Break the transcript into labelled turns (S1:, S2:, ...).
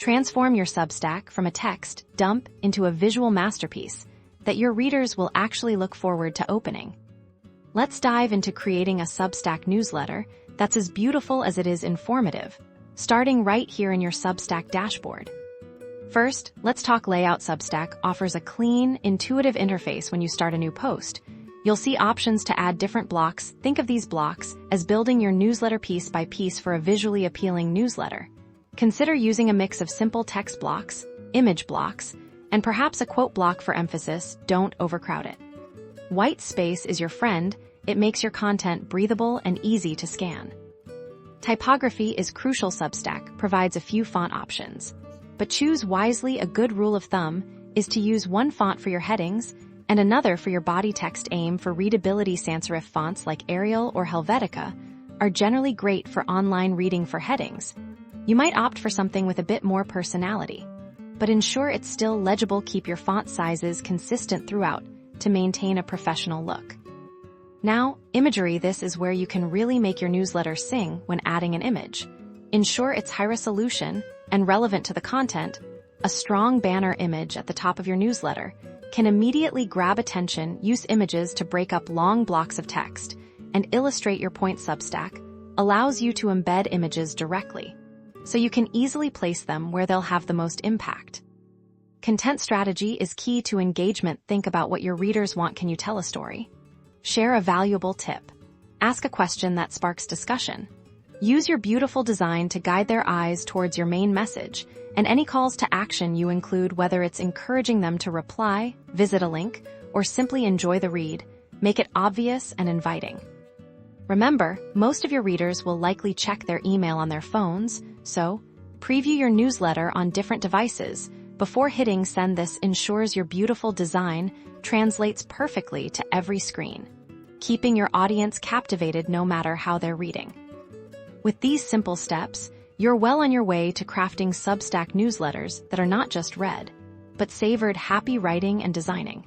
S1: Transform your Substack from a text dump into a visual masterpiece that your readers will actually look forward to opening. Let's dive into creating a Substack newsletter that's as beautiful as it is informative, starting right here in your Substack dashboard. First, let's talk layout. Substack offers a clean, intuitive interface when you start a new post. You'll see options to add different blocks. Think of these blocks as building your newsletter piece by piece for a visually appealing newsletter. Consider using a mix of simple text blocks, image blocks, and perhaps a quote block for emphasis. Don't overcrowd it. White space is your friend. It makes your content breathable and easy to scan. Typography is crucial. Substack provides a few font options, but choose wisely. A good rule of thumb is to use one font for your headings and another for your body text. Aim for readability. Sans serif fonts like Arial or Helvetica are generally great for online reading. For headings, you might opt for something with a bit more personality, but ensure it's still legible. Keep your font sizes consistent throughout to maintain a professional look. Now, imagery. This is where you can really make your newsletter sing when adding an image. Ensure it's high resolution and relevant to the content. A strong banner image at the top of your newsletter can immediately grab attention. Use images to break up long blocks of text and illustrate your point. Substack allows you to embed images directly, so you can easily place them where they'll have the most impact. Content strategy is key to engagement. Think about what your readers want. Can you tell a story? Share a valuable tip. Ask a question that sparks discussion. Use your beautiful design to guide their eyes towards your main message, and any calls to action you include, whether it's encouraging them to reply, visit a link, or simply enjoy the read, make it obvious and inviting. Remember, most of your readers will likely check their email on their phones, so preview your newsletter on different devices before hitting send. This ensures your beautiful design translates perfectly to every screen, keeping your audience captivated no matter how they're reading. With these simple steps, you're well on your way to crafting Substack newsletters that are not just read, but savored. Happy writing and designing.